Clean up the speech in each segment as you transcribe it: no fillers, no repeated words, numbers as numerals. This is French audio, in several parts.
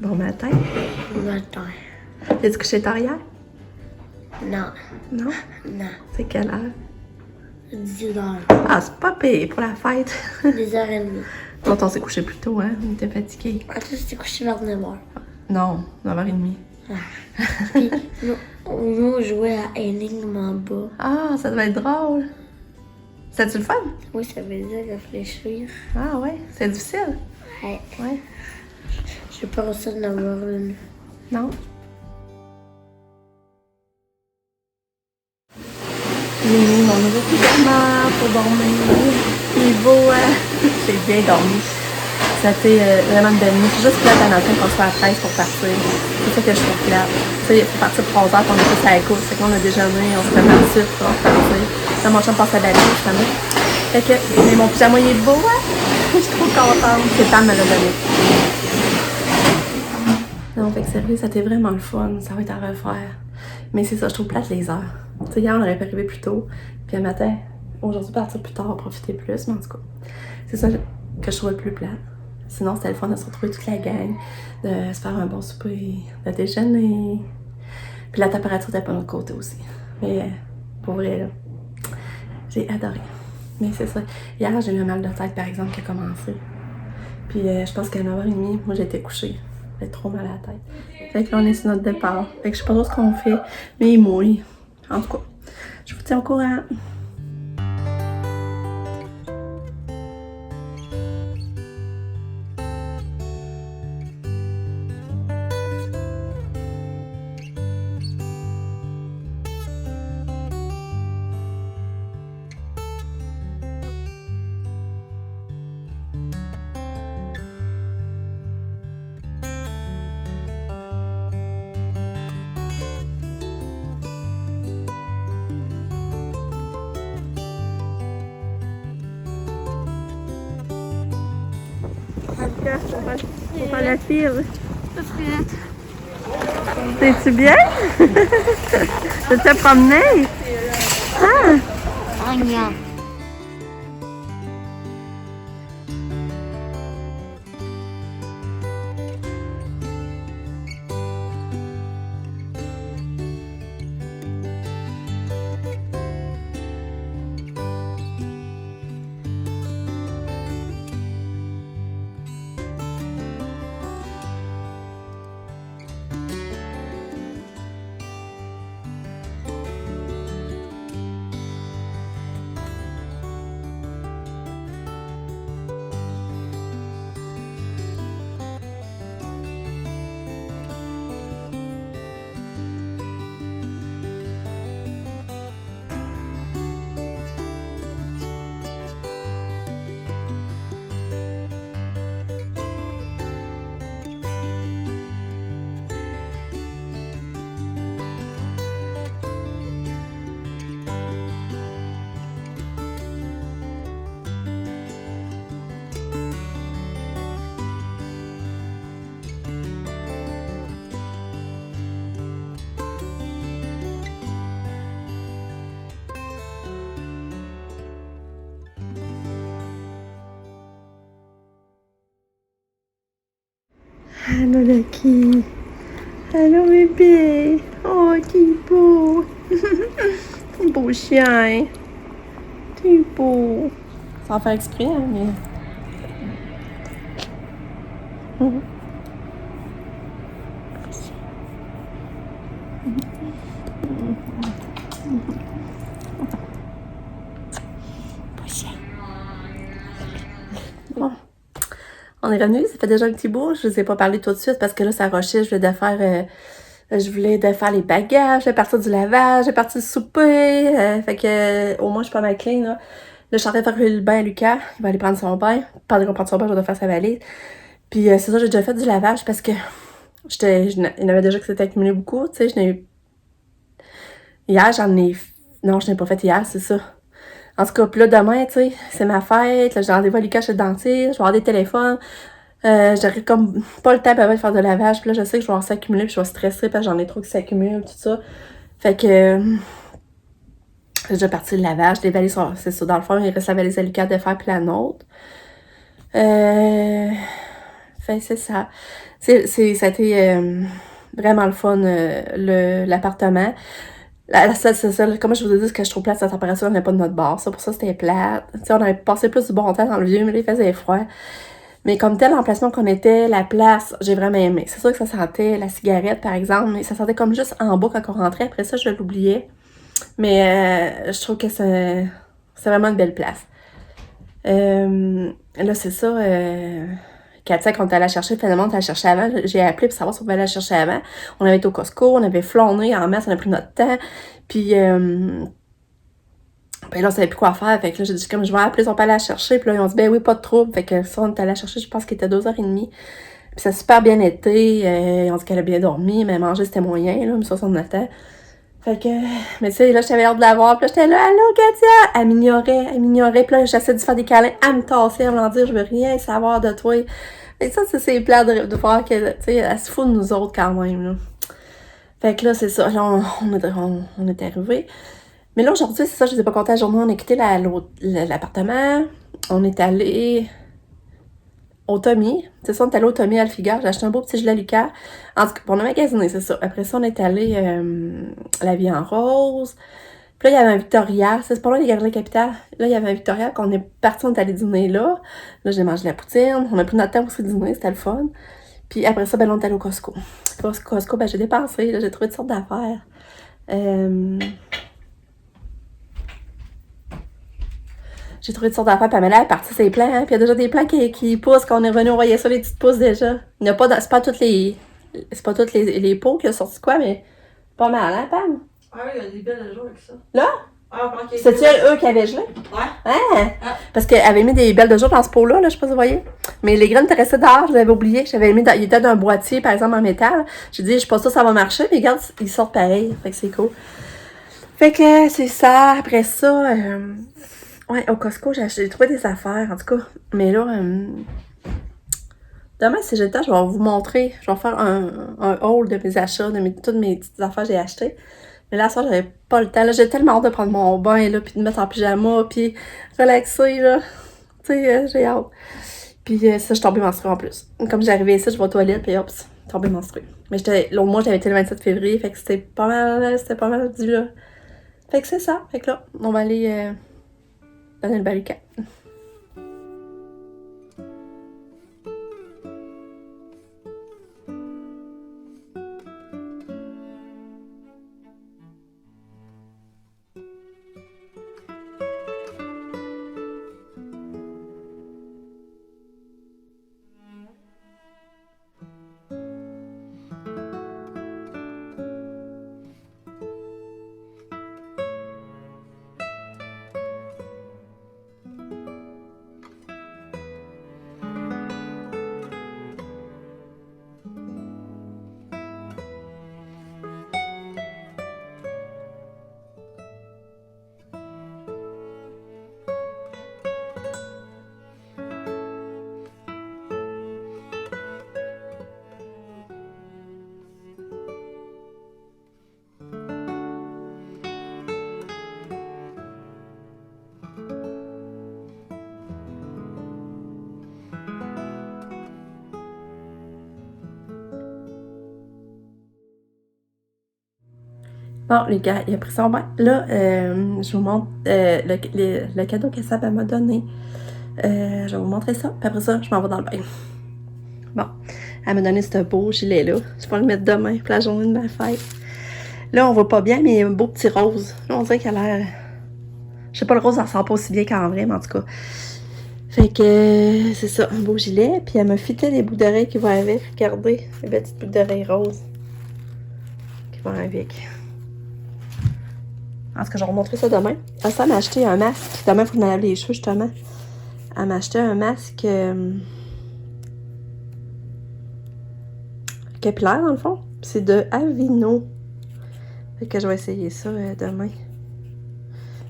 Bon matin. Bon matin. T'es-tu couché tard hier? Non. Non? Non. C'est quelle heure? 10h. Ah, c'est pas payé pour la fête. 10h30. Donc, on s'est couché plus tôt, hein? On était fatigués. Ah, toi, tu t'es couché vers 9h. Non, 9h30. Puis, nous, on jouait à énigme en bas. Ah, ça doit être drôle. C'était-tu le fun? Oui, ça veut dire réfléchir. Ah ouais, c'est difficile. Ouais. Ouais. J'ai pas réussi d'en avoir une. Non? J'ai mis mon nouveau pyjama pour dormir. Il est beau, hein? J'ai bien dormi. Ça a été vraiment une belle nuit. C'est juste plate à matin qu'on se fait la presse pour partir. C'est ça que je trouve plate. Tu sais, il faut partir pour 11h, on est tous à la course. Fait qu'on a déjeuné, on se prépare tout de suite pour partir. Là, mon chum passe à la nuit, justement. Fait que, mais mon pyjama, il est beau, hein? Je suis trop contente. C'est Pam me l'a donné. Non, fait que sérieux, ça a été vraiment le fun. Ça va être à refaire. Mais c'est ça, je trouve plate les heures. Tu sais, hier, on aurait pu arriver plus tôt. Puis le matin, aujourd'hui, partir plus tard, profiter plus. Mais en tout cas, c'est ça que je trouve le plus plate. Sinon, c'était le fun de se retrouver toute la gang, de se faire un bon souper, de déjeuner. Puis la température était pas de notre côté aussi. Mais pour vrai, là, j'ai adoré. Mais c'est ça. Hier, j'ai eu un mal de tête, par exemple, qui a commencé. Puis je pense qu'à 9h30, moi, j'étais couchée. J'avais trop mal à la tête. Fait que là, on est sur notre départ. Fait que je sais pas trop ce qu'on fait, mais il mouille. En tout cas, je vous tiens au courant. On va la file. T'es-tu bien? Tu t'es promené? Ah! Anya. Allô Lucky. Allô bébé. Oh, t'es beau. T'es beau chien. T'es beau. Sans faire exprès, hein, mais... Bon. On est revenu, ça fait déjà un petit bout. Je vous ai pas parlé tout de suite parce que là, ça rushait. Je voulais défaire les bagages, je voulais partir du lavage, je voulais partir du souper. Fait que au moins, je suis pas mal clean, là. Là, je suis en train de faire le bain à Lucas. Il va aller prendre son bain. Pendant qu'on prend son bain, je dois faire sa valise. Puis c'est ça, j'ai déjà fait du lavage parce que il y en avait déjà qui s'étaient accumulé beaucoup. Tu sais, je n'ai eu... Hier, Non, je n'ai pas fait hier, c'est ça. En tout cas, puis là, demain, tu sais, c'est ma fête. Là, j'ai rendez-vous à Lucas chez le dentiste. Je vais avoir des téléphones. J'aurai comme pas le temps de faire de lavage. Puis là, je sais que je vais avoir s'accumuler. Puis je vais stresser parce que j'en ai trop qui s'accumulent, tout ça. Fait que... j'ai déjà parti le lavage. Les valises sont... C'est ça, dans le fond, il reste la valise à Lucas de faire puis la nôtre. Fait que c'est ça. Ça a été vraiment le fun, l'appartement. Comme je vous ai dit, ce que je trouve plate, c'est la température n'est pas de notre bord. Ça, pour ça, c'était plate. Tu sais, on avait passé plus du bon temps dans le vieux, mais là, il faisait froid. Mais comme tel l'emplacement qu'on était, la place, j'ai vraiment aimé. C'est sûr que ça sentait la cigarette, par exemple, mais ça sentait comme juste en bas quand on rentrait. Après ça, je l'oubliais. Mais je trouve que c'est vraiment une belle place. Là, c'est ça. Katia, quand on est allé la chercher, finalement, on est allé la chercher avant. J'ai appelé pour savoir si on pouvait aller la chercher avant. On avait été au Costco, on avait flâné en masse, on a pris notre temps. Puis là, on savait plus quoi faire. Fait que là, j'ai dit, comme je vais appeler, on peut aller la chercher. Puis là, ils ont dit, ben oui, pas de trouble. Fait que ça, on est allé la chercher, je pense qu'il était 2h30. Puis ça a super bien été. Ils ont dit qu'elle a bien dormi, mais manger, c'était moyen, là, mais ça, on attend. Fait que, mais tu sais, là, j'avais l'air de la voir. Puis là, j'étais là, allô, Katia! Elle m'ignorait. Puis là, j'essayais de faire des câlins. Elle me tassait, elle me dire, je veux rien savoir de toi. Et ça, c'est plat de voir que, tu sais, elle se fout de nous autres quand même, là. Fait que là, c'est ça. Là, on est arrivés. Mais là, aujourd'hui, c'est ça, je ne vous ai pas compté la journée. On a quitté l'appartement. On est allé au Tommy. C'est ça, on est allé au Tommy Hilfiger. J'ai acheté un beau petit gilet Lucas. En tout cas, on a magasiné, c'est ça. Après ça, on est allé à la Vie en Rose. Puis là, il y avait un Victoria. C'est pas loin des Galeries Capitale. Là, il y avait un Victoria qu'on est parti, on est allé dîner là. Là, j'ai mangé la poutine. On a pris notre temps pour se dîner, c'était le fun. Puis après ça, ben, on est allé au Costco. Costco, ben, j'ai dépensé. Là, j'ai trouvé toutes sortes d'affaires. J'ai trouvé toutes sortes d'affaires. Pamela est partie ses plants. Hein, puis il y a déjà des plants qui poussent. Quand on est revenu, on voyait ça, les petites pousses déjà. Il n'y a pas, c'est pas toutes les pots qui ont sorti quoi, mais pas mal, hein, Pam? Ah oui, il y a des belles jours avec ça. Là? Ah, ok. C'est-tu eux qui avaient gelé? Ouais. Hein? Ah. Parce qu'elle avait mis des belles de jour dans ce pot-là, là, je sais pas si vous voyez. Mais les graines étaient restées dehors, je l'avais oublié. J'avais mis, il était dans un boîtier, par exemple, en métal. J'ai dit, je sais pas ça va marcher, mais regarde, ils sortent pareil. Fait que c'est cool. Fait que c'est ça. Après ça, ouais, au Costco, j'ai trouvé des affaires, en tout cas. Mais là, demain, si j'ai le temps, je vais vous montrer. Je vais faire un haul de mes achats, toutes mes petites affaires que j'ai achetées. Mais là, ça, j'avais pas le temps. Là, j'ai tellement hâte de prendre mon bain, là, puis de me mettre en pyjama, puis relaxer, là. Tu sais, j'ai hâte. Puis ça, je suis tombée menstruée en plus. Comme j'arrivais ici, je vais aux toilettes, puis hop, tombée menstruée. Mais l'autre mois, j'avais été le 27 février, fait que c'était pas mal du là. Fait que c'est ça. Fait que là, on va aller donner le balicat. Bon, les gars, il a pris son bain. Là, je vous montre le cadeau que Sab m'a donné. Je vais vous montrer ça. Puis après ça, je m'en vais dans le bain. Bon, elle m'a donné ce beau gilet-là. Je vais le mettre demain pour la journée de ma fête. Là, on voit pas bien, mais il y a un beau petit rose. Là, on dirait qu'elle a l'air... Je sais pas, le rose, ça sent pas aussi bien qu'en vrai, mais en tout cas. Fait que c'est ça, un beau gilet. Puis elle m'a fité les boucles d'oreilles qui vont avec. Regardez, les petites boucles d'oreilles roses qui vont avec. En tout cas, je vais vous montrer ça demain. Ça m'a acheté un masque. Demain, il faut que je me lave les cheveux, justement. Elle m'a acheté un masque capillaire, dans le fond. C'est de Aveeno. Fait que je vais essayer ça demain.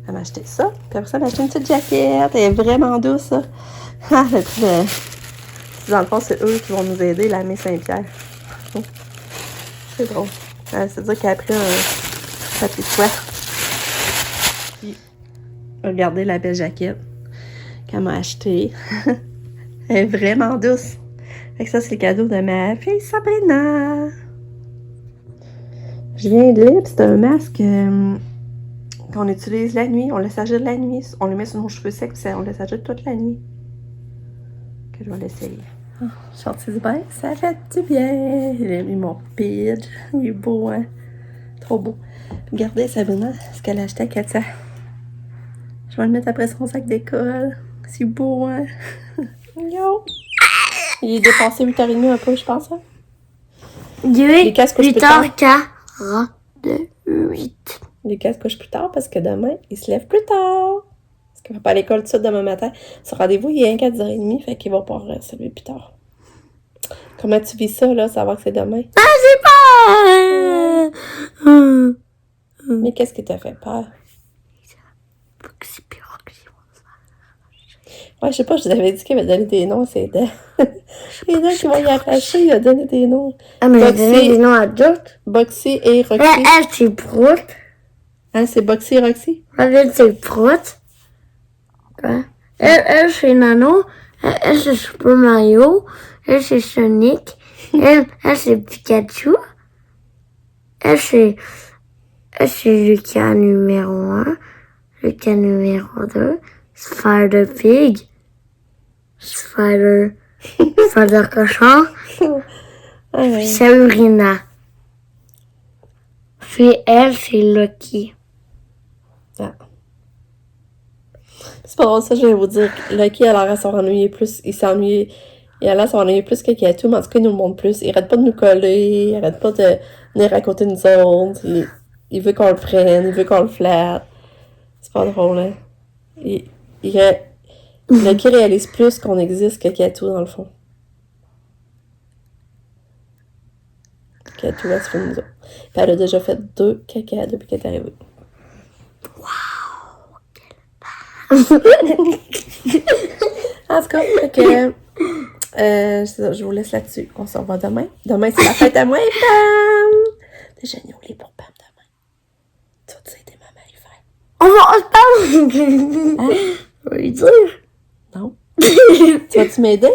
Elle m'a acheté ça. Puis après ça, elle m'a acheté une petite jaquette. Elle est vraiment douce, ça. Dans le fond, c'est eux qui vont nous aider, la Mée Saint-Pierre. C'est drôle. C'est-à-dire qu'elle a pris un papier de soie. Puis, regardez la belle jaquette qu'elle m'a achetée. Elle est vraiment douce. Fait que ça, c'est le cadeau de ma fille Sabrina. Je viens de lire, c'est un masque qu'on utilise la nuit. On le s'agite la nuit. On le met sur nos cheveux secs, on le s'agite toute la nuit. Que je vais l'essayer. Gentil bien, ça fait du bien. Il a mis mon pitch. Il est beau, hein? Trop beau. Regardez Sabrina, ce qu'elle a acheté à Katia. Je vais le mettre après son sac d'école. C'est beau, hein? Yo! Il est dépassé 8h30 un peu, je pense. Hein? Les casques couchent plus tard. 8h48. Les casques couchent plus tard parce que demain, il se lève plus tard. Parce qu'il va pas à l'école tout de suite demain matin. Son rendez-vous, il est à 4h30, fait qu'il va pouvoir se lever plus tard. Comment tu vis ça, là, savoir que c'est demain? Ah, j'ai peur! Mais qu'est-ce qui t'a fait peur? Ouais, je sais pas, je vous avais dit qu'il avait donné des noms à ses dents. Les dents qui vont y arracher, il a donné des noms. Ah, mais il a Boxy. donné des noms à d'autres. Boxy et Roxy. Elle, c'est Prout. Hein, c'est Boxy et Roxy? Elle, c'est Prout. Ouais. Elle, c'est Nano. Elle, c'est Super Mario. Elle, c'est Sonic. Elle, c'est Pikachu. Elle, c'est Lucas numéro 1. Lucas numéro 2. Spider Pig. Spider Cochon. Ah, ouais. Puis Sabrina. Puis elle, c'est Lucky. Ah. C'est pas drôle, ça, je vais vous dire. Lucky, il a l'air à s'ennuyer plus. Il a l'air à s'ennuyer plus que Katou, mais en tout cas, il nous le montre plus. Il arrête pas de nous coller, il arrête pas de venir à côté de nous autres. Il veut qu'on le prenne, il veut qu'on le flatte. C'est pas drôle, hein. Lucky réalise plus qu'on existe que Katou, dans le fond. Katou, elle se fait nous autres. Puis elle a déjà fait 2 caca depuis qu'elle est arrivée. En tout cas, fait que, je vous laisse là-dessus. On se revoit demain. Demain, c'est la fête à moi et Pam! Déjà, nous, les pour Pam demain. Tu vas dire des mamans à y faire. On va Hein? je vais lui dire. Non? Tu vas-tu m'aider?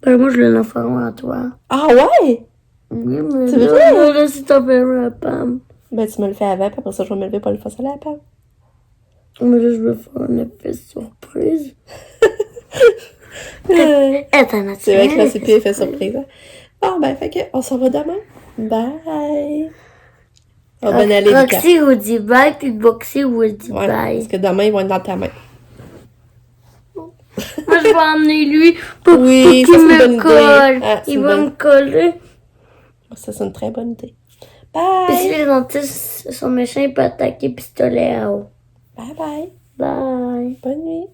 Ben, moi, je l'ai l'enfant à toi. Ah ouais? Oui, mais C'est vrai? là, c'est ton père à Pam. Ben, tu me le fais avant, puis après ça, je vais me lever pour le faire ça à la Pam. Mais là, je veux faire un effet surprise. C'est International. vrai que là, c'est plus effet surprise. Hein? Bon, ben, fait que, on s'en va demain. Bye! On va aller vite. Roxy vous dit bye, puis Boxy vous dit Ouais, bye. parce que demain, ils vont être dans ta main. Moi, je vais emmener lui pour Oui, qu'il ça, c'est une me bonne idée. colle. Ah, c'est Il une va bonne- me coller. Ça, c'est une très bonne idée. Puis si Bye! les dentistes sont méchants, ils peuvent attaquer pistolet à eau. Bye bye! Bye. Bonne nuit!